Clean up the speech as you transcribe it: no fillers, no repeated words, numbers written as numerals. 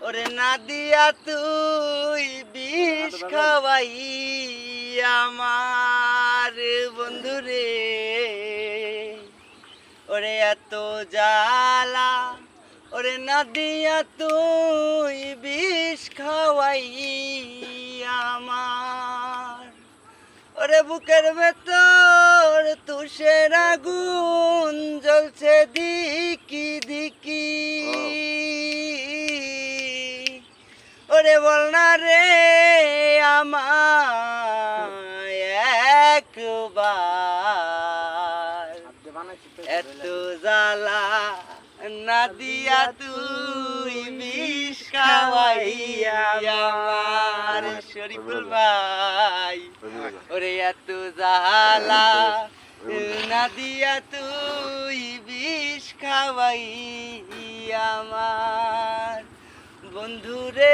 ওরে না দিয়া তুই বিষ খাওয়াই আমার বন্ধুরে, ওরে এত জ্বালা, ওরে না দিয়া তুই বিষ খাওয়াই আমার, ওরে বুকের ভেতর তুষের আগুন জ্বলছে দিকি দিকি, ওরে বল না রে আমায় একবার, এত জ্বালা না দিয়া তুই বিষ খাওয়াইয়া আমার শরীফুল ভাই, ওরে এত জ্বালা না দিয়া তুই বিষ খাওয়াইয়া আমার বন্ধুরে।